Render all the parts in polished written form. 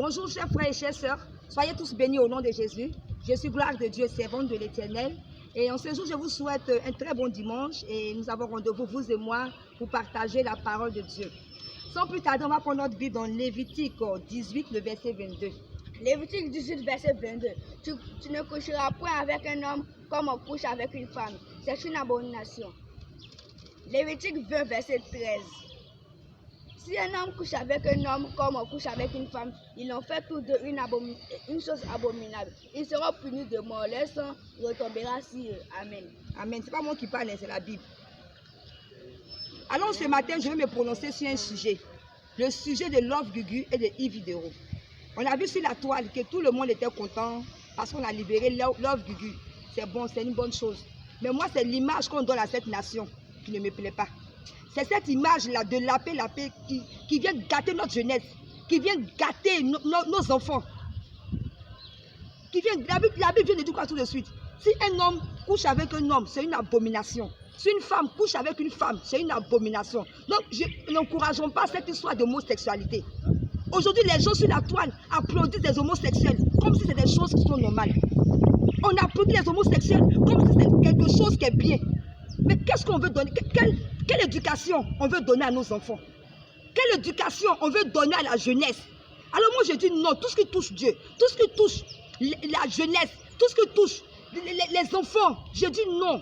Bonjour chers frères et chères sœurs, soyez tous bénis au nom de Jésus. Je suis gloire de Dieu, servante de l'Éternel. Et en ce jour, je vous souhaite un très bon dimanche et nous avons rendez-vous, vous et moi, pour partager la parole de Dieu. Sans plus tarder, on va prendre notre Bible dans Lévitique 18, le verset 22. Lévitique 18, verset 22. Tu ne coucheras point avec un homme comme on couche avec une femme. C'est une abomination. Lévitique 20, verset 13. Si un homme couche avec un homme comme on couche avec une femme, ils ont fait tous deux une chose abominable. Ils seront punis de mort. Leur sang retombera sur eux. Amen. Amen. Ce n'est pas moi qui parle, c'est la Bible. Alors ce matin, je vais me prononcer sur un sujet. Le sujet de Love Gugu et de Yves Vidéo. On a vu sur la toile que tout le monde était content parce qu'on a libéré Love Gugu. C'est bon, c'est une bonne chose. Mais moi, c'est l'image qu'on donne à cette nation qui ne me plaît pas. C'est cette image-là de lapé qui vient gâter notre jeunesse, qui vient gâter nos enfants. La Bible vient de dire quoi tout de suite? Si un homme couche avec un homme, c'est une abomination. Si une femme couche avec une femme, c'est une abomination. Donc, n'encourageons pas cette histoire d'homosexualité. Aujourd'hui, les gens sur la toile applaudissent les homosexuels comme si c'était des choses qui sont normales. On applaudit les homosexuels comme si c'était quelque chose qui est bien. Mais qu'est-ce qu'on veut donner? Quelle éducation on veut donner à nos enfants? Quelle éducation on veut donner à la jeunesse? Alors moi je dis non, tout ce qui touche Dieu, tout ce qui touche la jeunesse, tout ce qui touche les enfants, je dis non.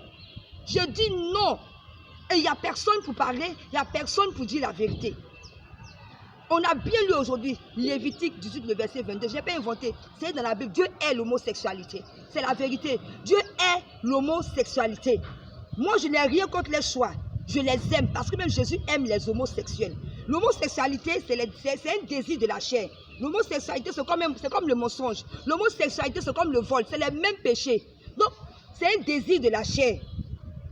Je dis non. Et il n'y a personne pour parler, il n'y a personne pour dire la vérité. On a bien lu aujourd'hui Lévitique 18, le verset 22. Je n'ai pas inventé. C'est dans la Bible. Dieu est l'homosexualité. C'est la vérité. Dieu est l'homosexualité. Moi, je n'ai rien contre les choix. Je les aime parce que même Jésus aime les homosexuels. L'homosexualité, c'est un désir de la chair. L'homosexualité, c'est comme le mensonge. L'homosexualité, c'est comme le vol. C'est le même péché. Donc, c'est un désir de la chair.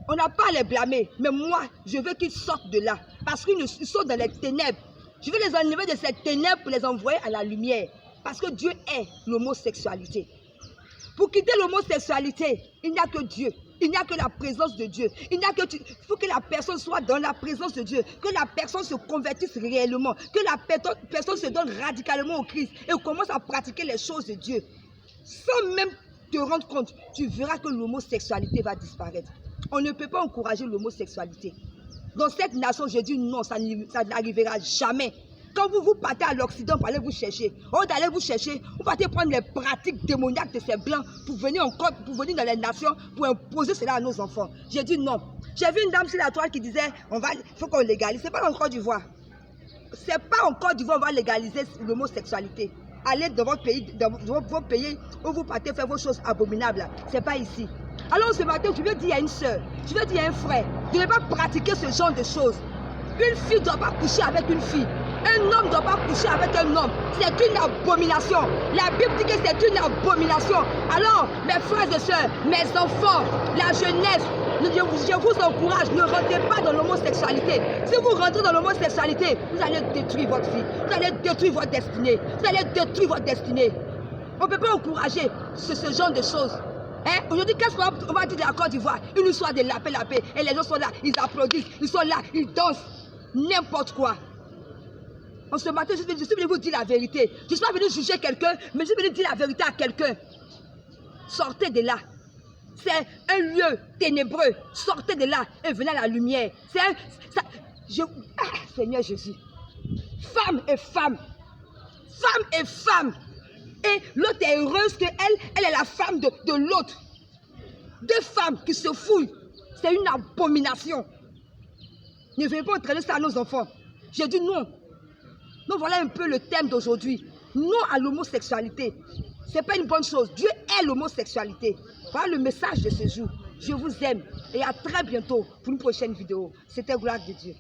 On n'a pas à les blâmer. Mais moi, je veux qu'ils sortent de là. Parce qu'ils sont dans les ténèbres. Je veux les enlever de cette ténèbres pour les envoyer à la lumière. Parce que Dieu est l'homosexualité. Pour quitter l'homosexualité, il n'y a que Dieu. Il n'y a que la présence de Dieu. Il faut que la personne soit dans la présence de Dieu. Que la personne se convertisse réellement. Que la personne se donne radicalement au Christ. Et commence à pratiquer les choses de Dieu. Sans même te rendre compte, tu verras que l'homosexualité va disparaître. On ne peut pas encourager l'homosexualité. Dans cette nation, je dis non, ça n'arrivera jamais. Quand vous partez à l'Occident pour aller vous chercher, au lieu d'aller vous chercher, vous partez prendre les pratiques démoniaques de ces blancs pour venir dans les nations, pour imposer cela à nos enfants. J'ai dit non. J'ai vu une dame sur la toile qui disait, il faut qu'on légalise. Ce n'est pas en Côte d'Ivoire. Ce n'est pas en Côte d'Ivoire qu'on va légaliser l'homosexualité. Allez dans votre pays où vous partez faire vos choses abominables. Ce n'est pas ici. Alors ce matin, je veux dire à une soeur, je veux dire à un frère, de ne pas pratiquer ce genre de choses. Une fille ne doit pas coucher avec une fille. Un homme ne doit pas coucher avec un homme. C'est une abomination. La Bible dit que c'est une abomination. Alors, mes frères et sœurs, mes enfants, la jeunesse, je vous encourage, ne rentrez pas dans l'homosexualité. Si vous rentrez dans l'homosexualité, vous allez détruire votre vie. Vous allez détruire votre destinée. Vous allez détruire votre destinée. On ne peut pas encourager ce genre de choses. Hein? Aujourd'hui, qu'est-ce qu'on va dire de la Côte d'Ivoire? Une histoire de lapé. Et les gens sont là, ils applaudissent, ils sont là, ils dansent. N'importe quoi. En ce matin, je suis venu vous dire la vérité. Je ne suis pas venu juger quelqu'un, mais je suis venu dire la vérité à quelqu'un. Sortez de là. C'est un lieu ténébreux. Sortez de là et venez à la lumière. Seigneur Jésus. Femme et femme. Femme et femme. Et l'autre est heureuse qu'elle est la femme de l'autre. Deux femmes qui se fouillent. C'est une abomination. Ne venez pas entraîner ça à nos enfants. J'ai dit non. Donc voilà un peu le thème d'aujourd'hui. Non à l'homosexualité. Ce n'est pas une bonne chose. Dieu est l'homosexualité. Voilà le message de ce jour. Je vous aime et à très bientôt pour une prochaine vidéo. C'était gloire de Dieu.